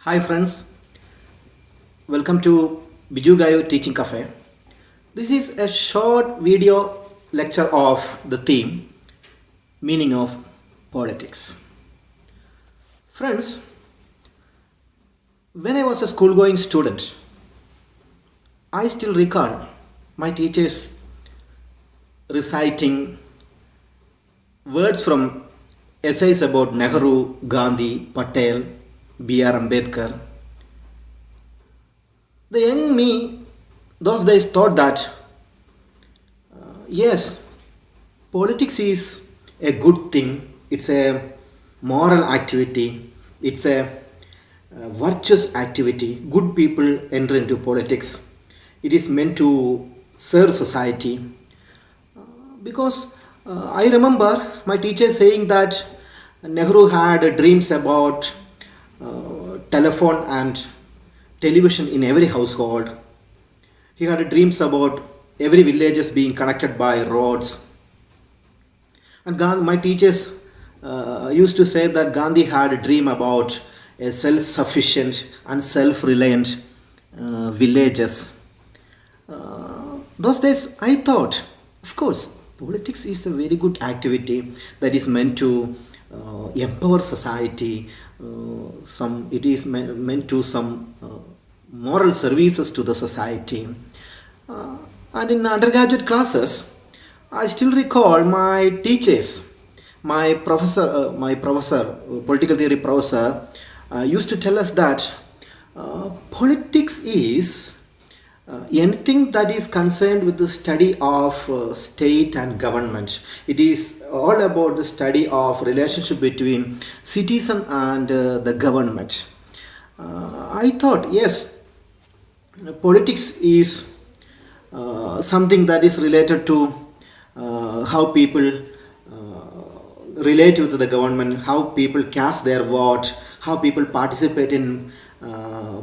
Hi friends, welcome to Biju Gayu Teaching Cafe. This is a short video lecture of the theme meaning of politics. Friends, when I was a school going student, I still recall my teachers reciting words from essays about Nehru, Gandhi, Patel, B R Ambedkar. The young me those days thought that yes, politics is a good thing, it's a moral activity, it's a virtuous activity. Good people enter into politics, it is meant to serve society. Because I remember my teacher saying that Nehru had dreams about telephone and television in every household. He had dreams about every villages being connected by roads. And my teachers used to say that Gandhi had a dream about a self-sufficient and self-reliant villages. Those days I thought, of course, politics is a very good activity that is meant to empower society. It is meant to some moral services to the society. And in undergraduate classes, I still recall my teachers, my professor, political theory professor, used to tell us that politics is anything that is concerned with the study of state and government. It is all about the study of relationship between citizen and the government. I thought, yes, politics is something that is related to how people relate to the government, how people cast their vote, how people participate in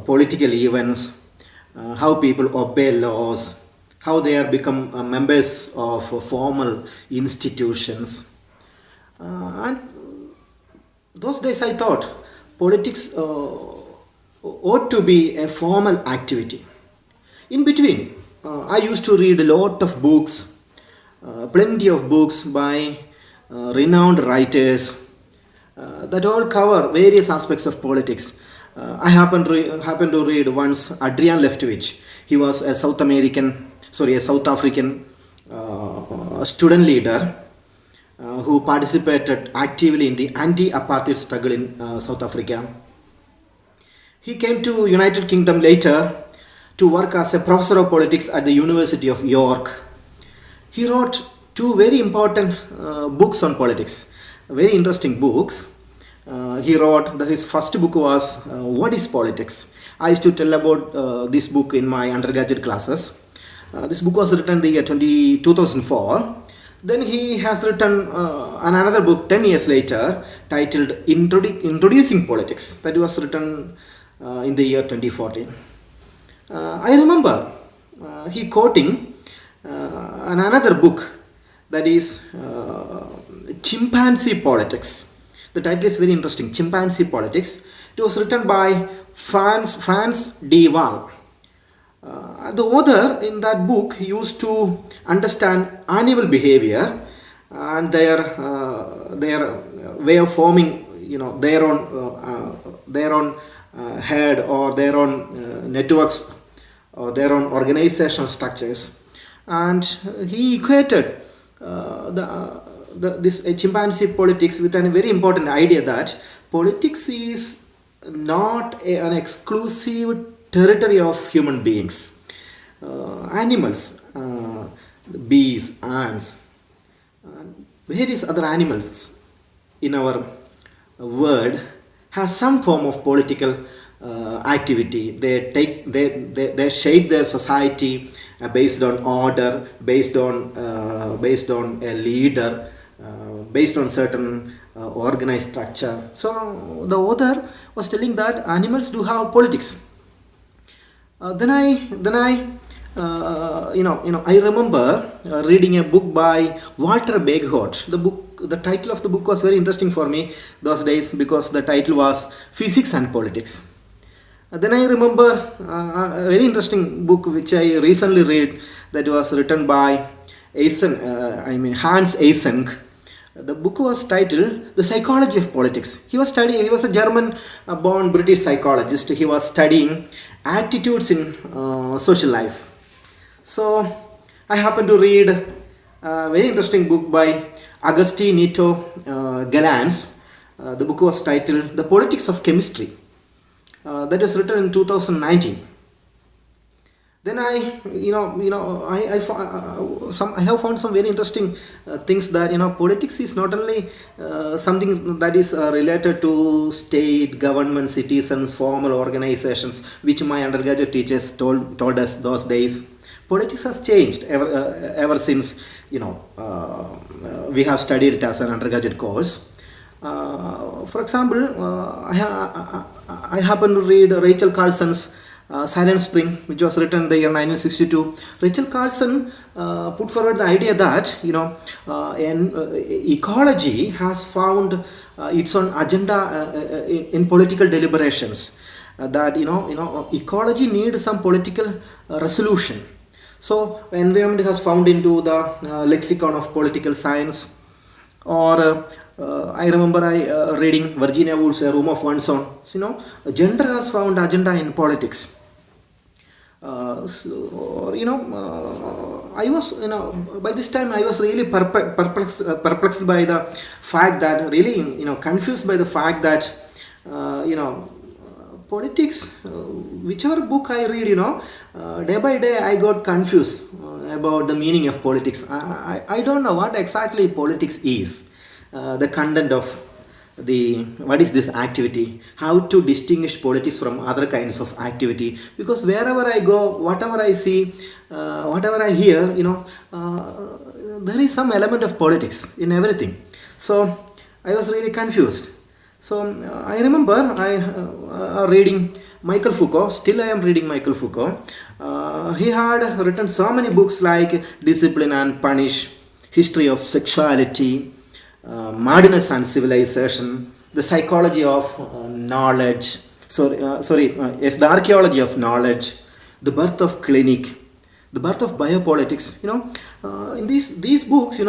political events, how people obey laws, how they are become members of formal institutions. And those days I thought politics ought to be a formal activity. In between, I used to read a lot of books, plenty of books by renowned writers that all cover various aspects of politics. I happened to read once Adrian Leftovich. He was a South African student leader who participated actively in the anti-apartheid struggle in South Africa. He came to United Kingdom later to work as a professor of politics at the University of York. He wrote two very important books on politics, very interesting books. He wrote his first book was What is Politics? I used to tell about this book in my undergraduate classes. This book was written in the year 2004. Then he has written another book 10 years later titled Introducing Politics, that was written in the year 2014. I remember he quoting another book, that is Chimpanzee Politics. The title is very interesting, Chimpanzee Politics. It was written by Franz D. Wahl. The author in that book used to understand animal behavior and their way of forming, their own herd or their own networks or their own organizational structures, and he equated this chimpanzee politics with a very important idea that politics is not an exclusive territory of human beings. Animals, bees, ants, various other animals in our world have some form of political activity. They shape their society based on order, based on a leader, based on certain organized structure. So the author was telling that animals do have politics. Then I remember reading a book by Walter Beghout. The title of the book was very interesting for me those days because the title was Physics and Politics. Then I remember a very interesting book which I recently read, that was written by Hans Eysenck. The book was titled The Psychology of Politics. He was a German born British psychologist. He was studying attitudes in social life. So I happened to read a very interesting book by Agustin Nito Galans. The book was titled The Politics of Chemistry. That was written in 2019. Then I have found some very interesting things, that politics is not only something that is related to state, government, citizens, formal organizations, which my undergraduate teachers told us those days. Politics has changed ever since we have studied it as an undergraduate course. For example, I happen to read Rachel Carlson's Silent Spring, which was written in the year 1962. Rachel Carlson put forward the idea that ecology has found its own agenda in political deliberations. That ecology needs some political resolution. So environment has found into the lexicon of political science. Or I remember reading Virginia Woolf's A Room of One's Own. So, gender has found agenda in politics. I was, by this time I was really perplexed by the fact that, really, confused by the fact that, politics, whichever book I read, day by day I got confused about the meaning of politics. I don't know what exactly politics is, the content of what is this activity, how to distinguish politics from other kinds of activity, because wherever I go, whatever I see, whatever I hear, there is some element of politics in everything. So I was really confused. So I remember reading Michael Foucault. Still I am reading Michael Foucault. He had written so many books like Discipline and Punish, History of Sexuality, Madness and Civilization, The Psychology of Knowledge, the Archaeology of Knowledge, The Birth of Clinic, The Birth of Biopolitics. In these books,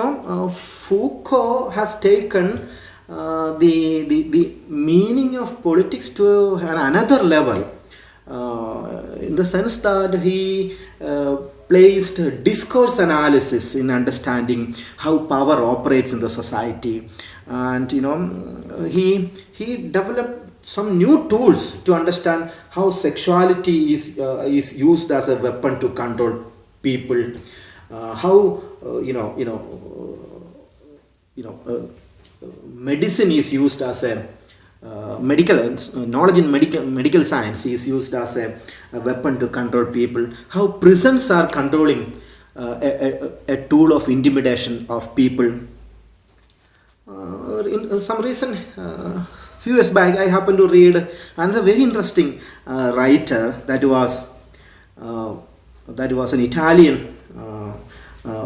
Foucault has taken the meaning of politics to another level, in the sense that he placed discourse analysis in understanding how power operates in the society, and he developed some new tools to understand how sexuality is used as a weapon to control people, how medicine is used as a knowledge in medical science is used as a weapon to control people, how prisons are controlling a tool of intimidation of people. In some recent few years back, I happened to read another very interesting writer that was an Italian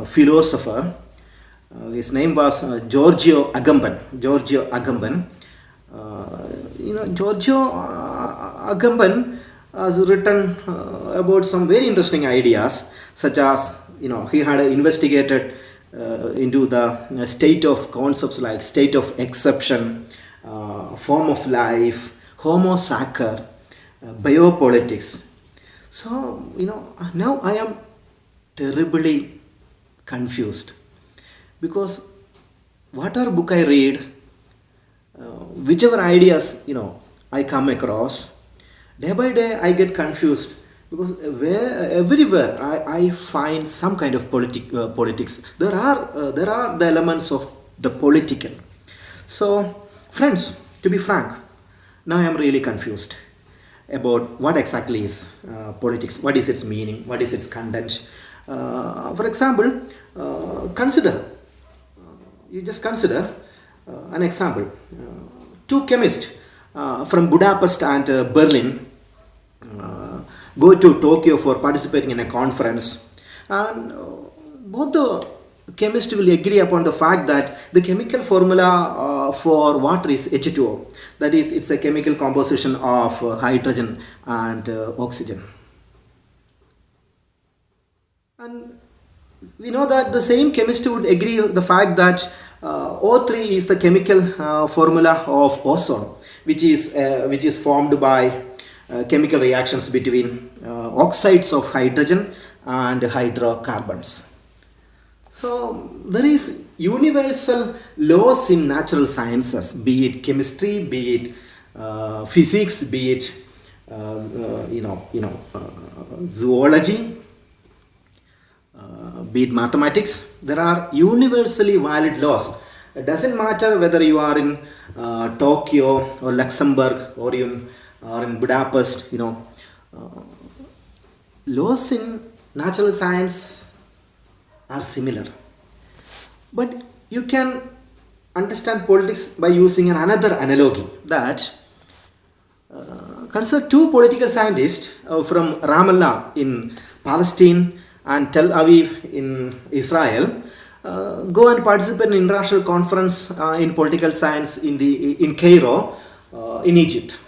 philosopher. His name was Giorgio Agamben. Giorgio Agamben has written about some very interesting ideas, such as he had investigated into the state of concepts like state of exception, form of life, homo sacer, biopolitics. So now I am terribly confused, because whatever book I read, whichever ideas I come across, day by day I get confused, because everywhere I find some kind of politics. There are the elements of the political. So friends, to be frank, now I am really confused about what exactly is politics, what is its meaning, what is its content. For example, consider an example. Two chemists from Budapest and Berlin go to Tokyo for participating in a conference, and both the chemists will agree upon the fact that the chemical formula for water is H2O. That is, it's a chemical composition of hydrogen and oxygen. And we know that the same chemist would agree the fact that O3 is the chemical formula of ozone, which is formed by chemical reactions between oxides of hydrogen and hydrocarbons. So there is universal laws in natural sciences, be it chemistry, be it physics, be it zoology, be it mathematics. There are universally valid laws. It doesn't matter whether you are in Tokyo or Luxembourg or in Budapest. Laws in natural science are similar, but you can understand politics by using another analogy. That consider two political scientists from Ramallah in Palestine and Tel Aviv in Israel go and participate in an international conference in political science in Cairo, in Egypt.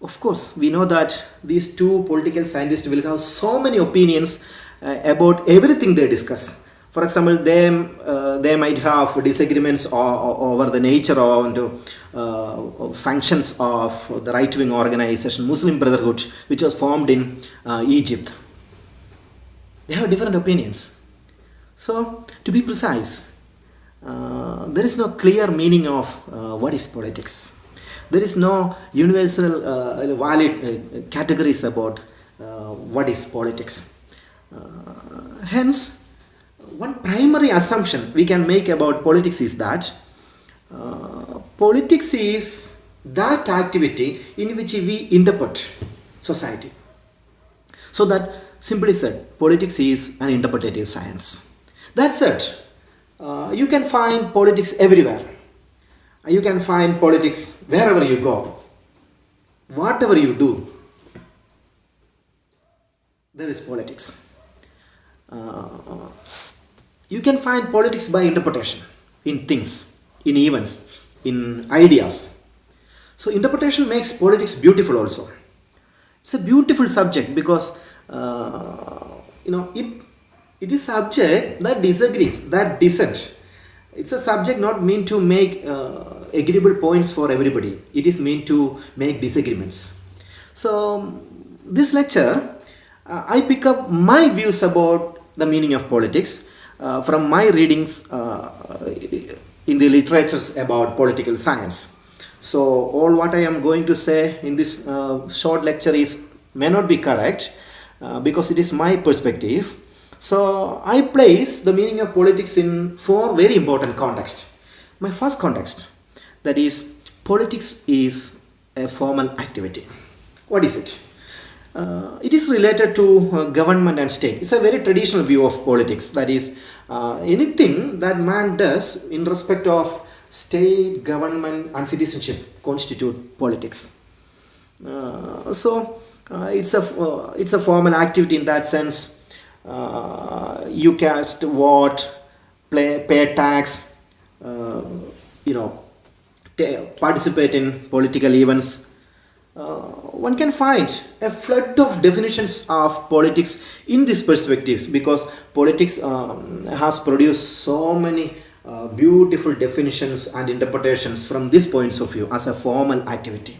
Of course, we know that these two political scientists will have so many opinions about everything they discuss. For example, they might have disagreements over the nature and functions of the right-wing organization Muslim Brotherhood, which was formed in Egypt. They have different opinions. So, to be precise, there is no clear meaning of what is politics. There is no universal valid categories about what is politics. Hence, one primary assumption we can make about politics is that politics is that activity in which we interpret society. So that, simply said, politics is an interpretative science. That's it. You can find politics everywhere. You can find politics wherever you go. Whatever you do, there is politics. You can find politics by interpretation in things, in events, in ideas. So interpretation makes politics beautiful also. It's a beautiful subject because it is subject that disagrees, that dissents. It's a subject not meant to make agreeable points for everybody. It is meant to make disagreements. So this lecture, I pick up my views about the meaning of politics from my readings in the literatures about political science. So all what I am going to say in this short lecture may not be correct because it is my perspective. So I place the meaning of politics in four very important contexts. My first context, that is, politics is a formal activity. What is it? It is related to government and state. It's a very traditional view of politics. That is, anything that man does in respect of state, government and citizenship constitute politics. It's a formal activity in that sense. You cast vote, pay tax, participate in political events. One can find a flood of definitions of politics in these perspectives because politics has produced so many beautiful definitions and interpretations from these points of view as a formal activity.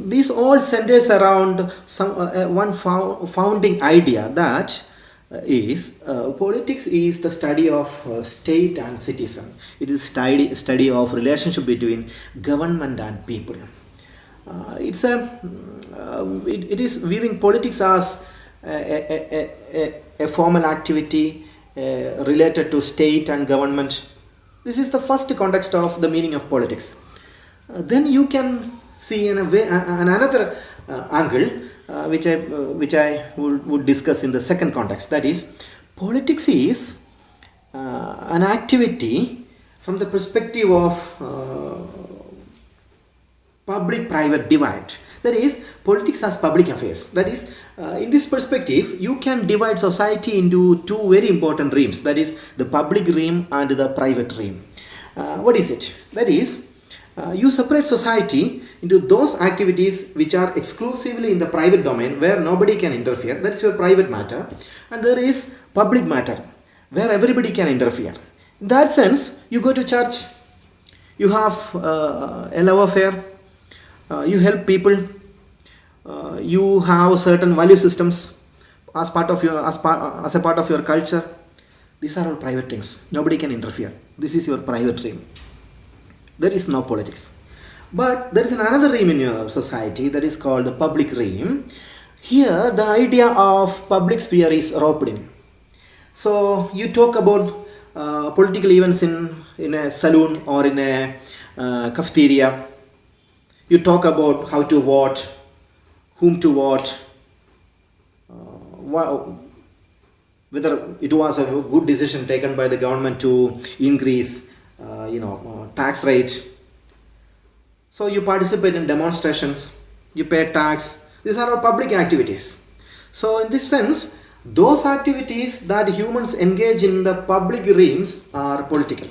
These all centers around one founding idea that is politics is the study of state and citizen. It is study of relationship between government and people. It is viewing politics as a formal activity related to state and government. This is the first context of the meaning of politics. Then you can see another angle which I would discuss in the second context. That is, politics is an activity from the perspective of public-private divide. That is, politics as public affairs. That is, in this perspective, you can divide society into two very important realms. That is, the public realm and the private realm. What is it? That is, you separate society into those activities which are exclusively in the private domain where nobody can interfere. That is your private matter. And there is public matter where everybody can interfere. In that sense, you go to church, you have a love affair, you help people, you have certain value systems as part of your as a part of your culture. These are all private things. Nobody can interfere. This is your private realm. There is no politics. But there is another realm in your society that is called the public realm. Here, the idea of public sphere is roped in. So you talk about political events in a saloon or in a cafeteria. You talk about how to vote, whom to vote, whether it was a good decision taken by the government to increase tax rate. So you participate in demonstrations, you pay tax. These are all public activities. So in this sense, those activities that humans engage in the public realms are political.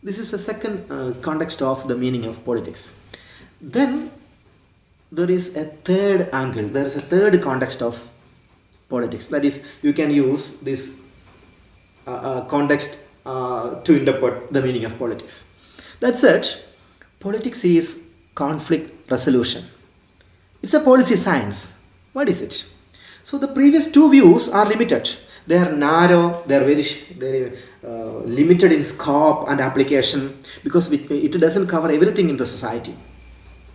This is the second context of the meaning of politics. Then there is a third angle, there is a third context of politics. That is, you can use this context to interpret the meaning of politics. That's it. Politics is conflict resolution. It's a policy science. What is it? So the previous two views are limited. They are narrow. They are very limited in scope and application because it doesn't cover everything in the society.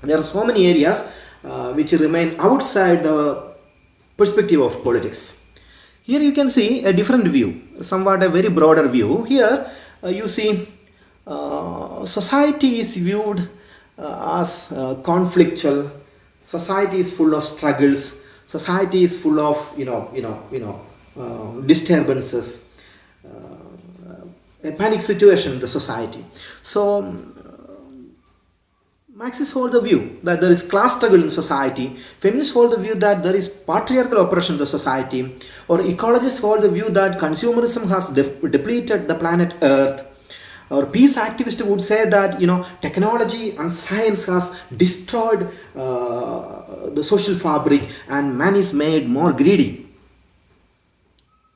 There are so many areas which remain outside the perspective of politics. Here you can see a different view, somewhat a very broader view. Here you see society is viewed as conflictual. Society is full of struggles. Society is full of disturbances, a panic situation in the society. So Marxists hold the view that there is class struggle in society. Feminists hold the view that there is patriarchal oppression in the society. Or ecologists hold the view that consumerism has depleted the planet Earth. Or peace activists would say that technology and science has destroyed the social fabric and man is made more greedy.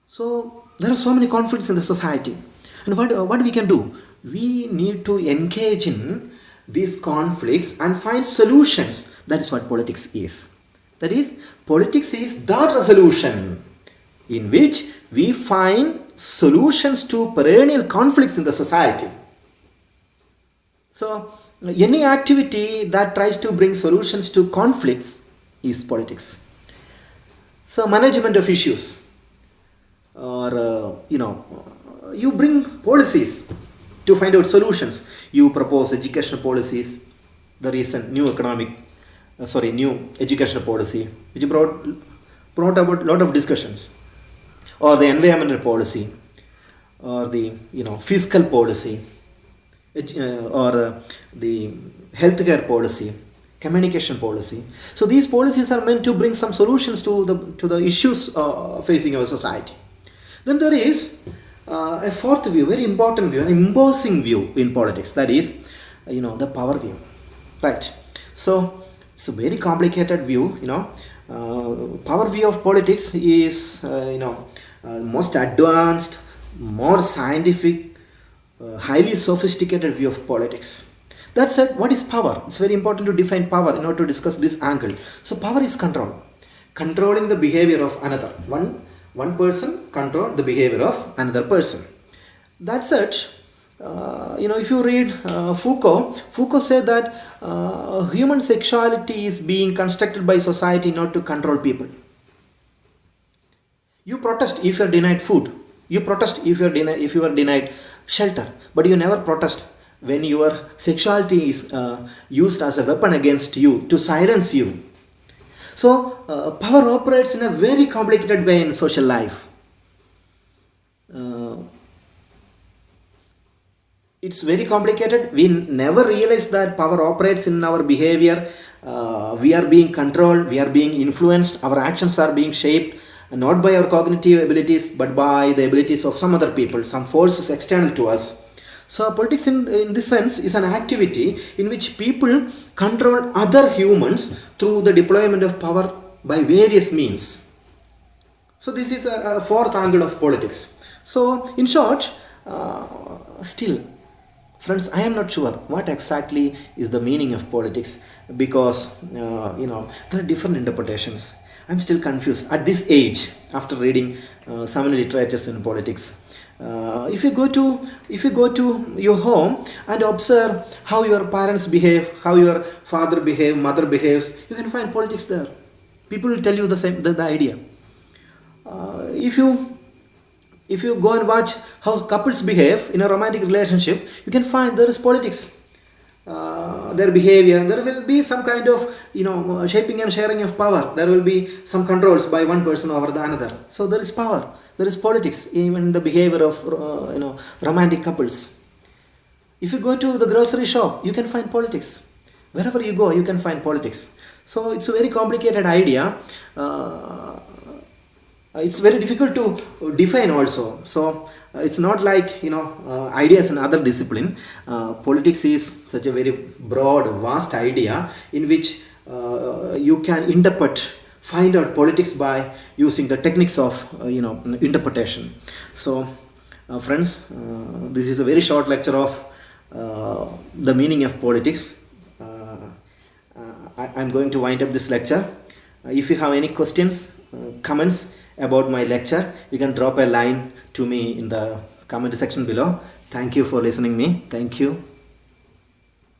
So there are so many conflicts in the society. And what we can do? We need to engage in these conflicts and find solutions. That is what politics is. That is, politics is the resolution in which we find solutions to perennial conflicts in the society. So any activity that tries to bring solutions to conflicts is politics. So management of issues, or you bring policies to find out solutions. You propose educational policies. There is a new new educational policy which brought about a lot of discussions. Or the environmental policy, or the fiscal policy, or the healthcare policy, communication policy. So these policies are meant to bring some solutions to the issues facing our society. Then there is a fourth view, very important view, an imposing view in politics. That is, the power view, right? So it's a very complicated view. Power view of politics is most advanced, more scientific, highly sophisticated view of politics. That said, what is power? It's very important to define power in order to discuss this angle. So power is control, controlling the behavior of another. One person control the behavior of another person. That said, if you read Foucault said that human sexuality is being constructed by society not to control people. You protest if you are denied food. You protest if you are denied shelter. But you never protest when your sexuality is used as a weapon against you to silence you. So power operates in a very complicated way in social life. It's very complicated. We never realize that power operates in our behavior we are being controlled, we are being influenced, our actions are being shaped not by our cognitive abilities but by the abilities of some other people, some forces external to us. So politics in this sense is an activity in which people control other humans through the deployment of power by various means. So this is a fourth angle of politics. So in short, still, friends, I am not sure what exactly is the meaning of politics, because there are different interpretations. I'm still confused at this age after reading so many literatures in politics. If you go to your home and observe how your parents behave, how your father behave, mother behaves, you can find politics there. People will tell you the same, the idea. If you go and watch how couples behave in a romantic relationship, you can find there is politics. Their behavior, there will be some kind of shaping and sharing of power. There will be some controls by one person over the another. So there is power, there is politics even in the behavior of romantic couples. If you go to the grocery shop, you can find politics. Wherever you go, you can find politics. So it's a very complicated idea. It's very difficult to define also. So it's not like ideas in other discipline. Politics is such a very broad, vast idea in which you can find out politics by using the techniques of interpretation. So friends, this is a very short lecture of the meaning of politics. I'm going to wind up this lecture. If you have any questions, comments about my lecture, you can drop a line to me in the comment section below. Thank you for listening me. Thank you.